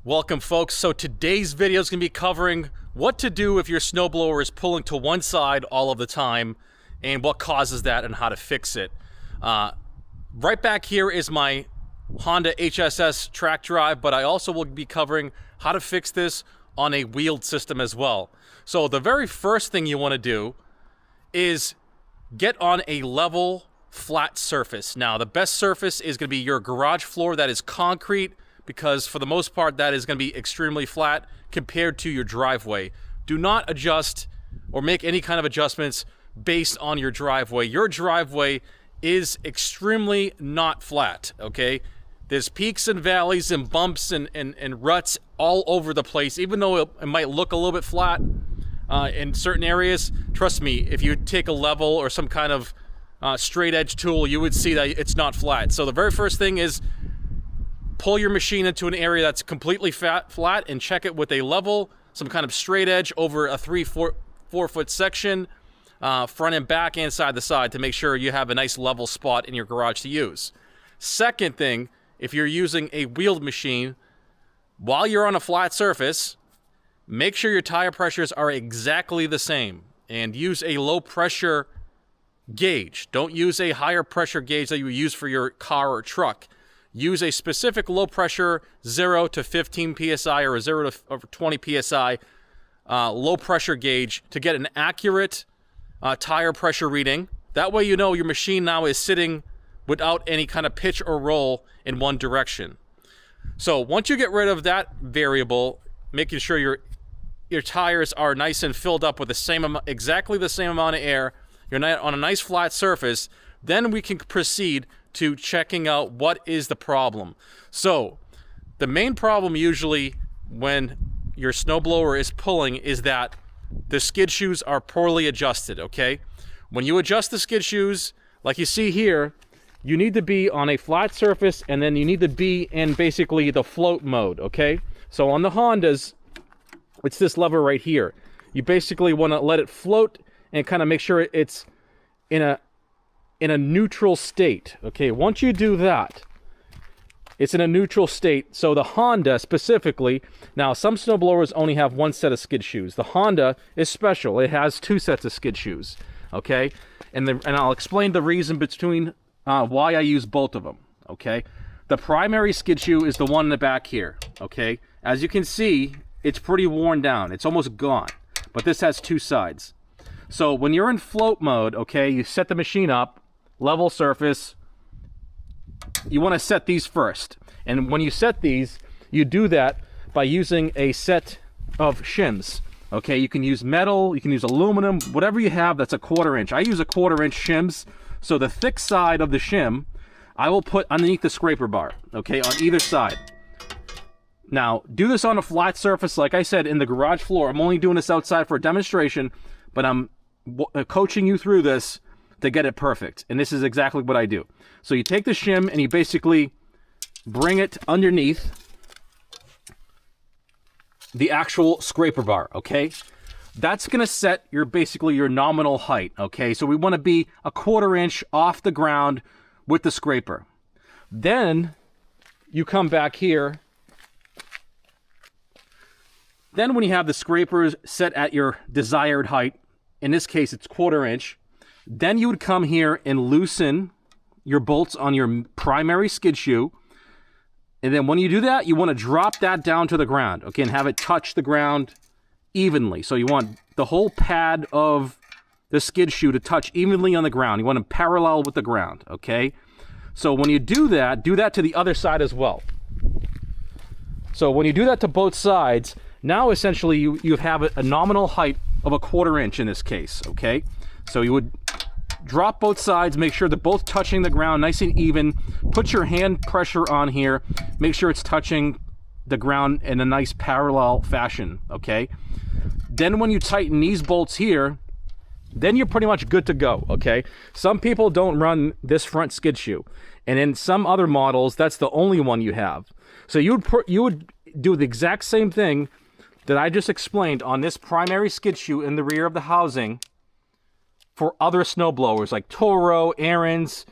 Welcome folks. So today's video is going to be covering what to do if your snowblower is pulling to one side all of the time and what causes that and how to fix it. Right back here is my Honda HSS track drive, but I also will be covering how to fix this on a wheeled system as well. So the very first thing you want to do is get on a level, flat surface. Now the best surface is going to be your garage floor that is concrete, because for the most part that is going to be extremely flat compared to your driveway. Do not adjust or make any kind of adjustments based on your driveway. Your driveway is extremely not flat, okay? There's peaks and valleys and bumps and ruts all over the place. Even though it might look a little bit flat in certain areas, trust me, if you take a level or some kind of straight edge tool, you would see that it's not flat. So the very first thing is pull your machine into an area that's completely flat and check it with a level, some kind of straight edge over a 3-4 foot section, front and back and side to side, to make sure you have a nice level spot in your garage to use. Second thing, if you're using a wheeled machine, while you're on a flat surface, make sure your tire pressures are exactly the same and use a low pressure gauge. Don't use a higher pressure gauge that you use for your car or truck. Use a specific low pressure 0 to 15 psi or a 0 to 20 psi low pressure gauge to get an accurate tire pressure reading. That way you know your machine now is sitting without any kind of pitch or roll in one direction. So once you get rid of that variable, making sure your tires are nice and filled up with the same amount, exactly the same amount of air, you're not on a nice flat surface, then we can proceed to checking out what is the problem. So the main problem usually when your snowblower is pulling is that the skid shoes are poorly adjusted, okay? When you adjust the skid shoes, like you see here, you need to be on a flat surface and then you need to be in basically the float mode, okay? So on the Hondas, it's this lever right here. You basically want to let it float and kind of make sure it's in a neutral state, okay? Once you do that, it's in a neutral state. So the Honda specifically, now some snowblowers only have one set of skid shoes. The Honda is special. It has two sets of skid shoes, okay? And I'll explain the reason between why I use both of them, okay? The primary skid shoe is the one in the back here, okay? As you can see, it's pretty worn down. It's almost gone, but this has two sides. So when you're in float mode, okay, you set the machine up, level surface, you want to set these first. And when you set these, you do that by using a set of shims. Okay, you can use metal, you can use aluminum, whatever you have that's a 1/4 inch. I use a 1/4 inch shims. So the thick side of the shim, I will put underneath the scraper bar, okay, on either side. Now, do this on a flat surface. Like I said, in the garage floor. I'm only doing this outside for a demonstration, but I'm coaching you through this to get it perfect. And this is exactly what I do. So you take the shim and you basically bring it underneath the actual scraper bar, okay? That's gonna set your basically your nominal height, okay? So we wanna be a 1/4 inch off the ground with the scraper. Then you come back here. Then when you have the scrapers set at your desired height, in this case it's 1/4 inch, then you would come here and loosen your bolts on your primary skid shoe. And then when you do that, you want to drop that down to the ground, okay, and have it touch the ground evenly. So you want the whole pad of the skid shoe to touch evenly on the ground. You want them parallel with the ground, okay? So when you do that to the other side as well. So when you do that to both sides, now essentially you have a nominal height of a 1/4 inch in this case, okay? So you would drop both sides, make sure they're both touching the ground nice and even. Put your hand pressure on here, make sure it's touching the ground in a nice parallel fashion, okay? Then when you tighten these bolts here, then you're pretty much good to go, okay? Some people don't run this front skid shoe, and in some other models, that's the only one you have. So you would do the exact same thing that I just explained on this primary skid shoe in the rear of the housing for other snowblowers like Toro, Ariens,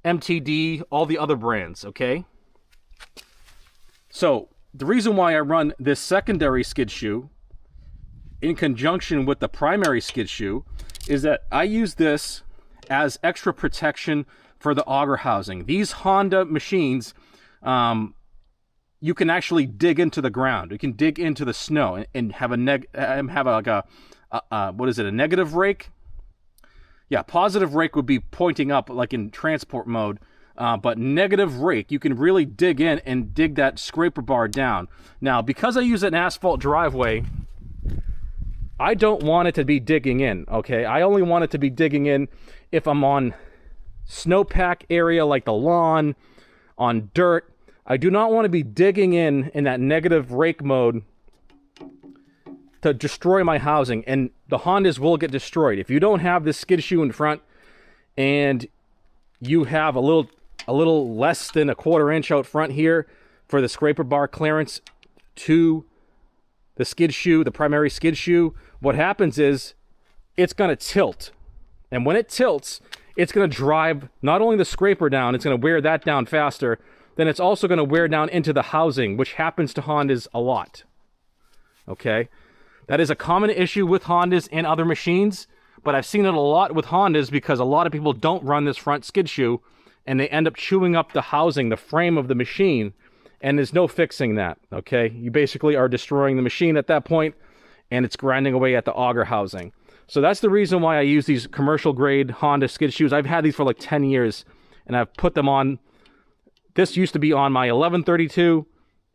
MTD, all the other brands, okay? So the reason why I run this secondary skid shoe in conjunction with the primary skid shoe is that I use this as extra protection for the auger housing. These Honda machines, you can actually dig into the ground. You can dig into the snow and have a what is it, a negative rake? Yeah, positive rake would be pointing up like in transport mode, but negative rake, you can really dig in and dig that scraper bar down. Now, because I use an asphalt driveway, I don't want it to be digging in, okay? I only want it to be digging in if I'm on snowpack area like the lawn, on dirt. I do not want to be digging in that negative rake mode to destroy my housing, and the Hondas will get destroyed. If you don't have this skid shoe in front and you have a little less than a 1/4 inch out front here for the scraper bar clearance to the skid shoe, the primary skid shoe, what happens is it's going to tilt. And when it tilts, it's going to drive not only the scraper down, it's going to wear that down faster, then it's also going to wear down into the housing, which happens to Hondas a lot. Okay? That is a common issue with Hondas and other machines, but I've seen it a lot with Hondas because a lot of people don't run this front skid shoe, and they end up chewing up the housing, the frame of the machine, and there's no fixing that, okay? You basically are destroying the machine at that point, and it's grinding away at the auger housing. So that's the reason why I use these commercial grade Honda skid shoes. I've had these for like 10 years, and I've put them on. This used to be on my 1132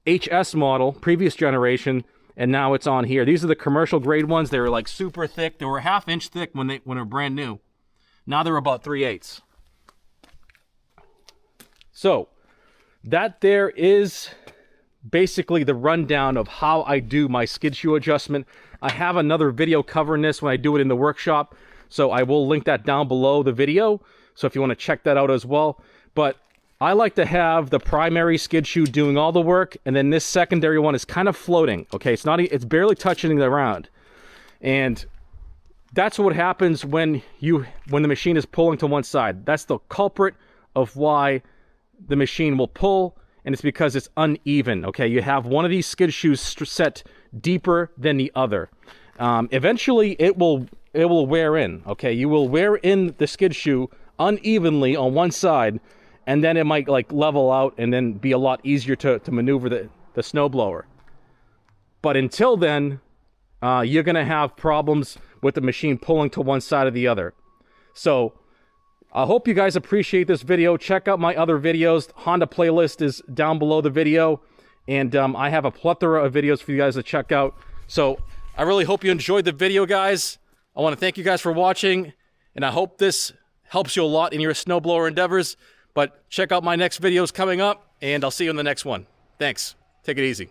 HS model, previous generation, and now it's on here. These are the commercial grade ones. They were like super thick. They were 1/2 inch thick when they were brand new. Now they're about 3/8. So that there is basically the rundown of how I do my skid shoe adjustment. I have another video covering this when I do it in the workshop, so I will link that down below the video, so if you want to check that out as well. But I like to have the primary skid shoe doing all the work, and then this secondary one is kind of floating, okay? It's barely touching the ground. And that's what happens when the machine is pulling to one side. That's the culprit of why the machine will pull, and it's because it's uneven, okay? You have one of these skid shoes set deeper than the other. Eventually, it will wear in, okay? You will wear in the skid shoe unevenly on one side, and then it might like level out and then be a lot easier to maneuver the snowblower. But until then, you're going to have problems with the machine pulling to one side or the other. So I hope you guys appreciate this video. Check out my other videos. Honda playlist is down below the video, and I have a plethora of videos for you guys to check out. So I really hope you enjoyed the video, guys. I want to thank you guys for watching, and I hope this helps you a lot in your snowblower endeavors. But check out my next videos coming up, and I'll see you in the next one. Thanks. Take it easy.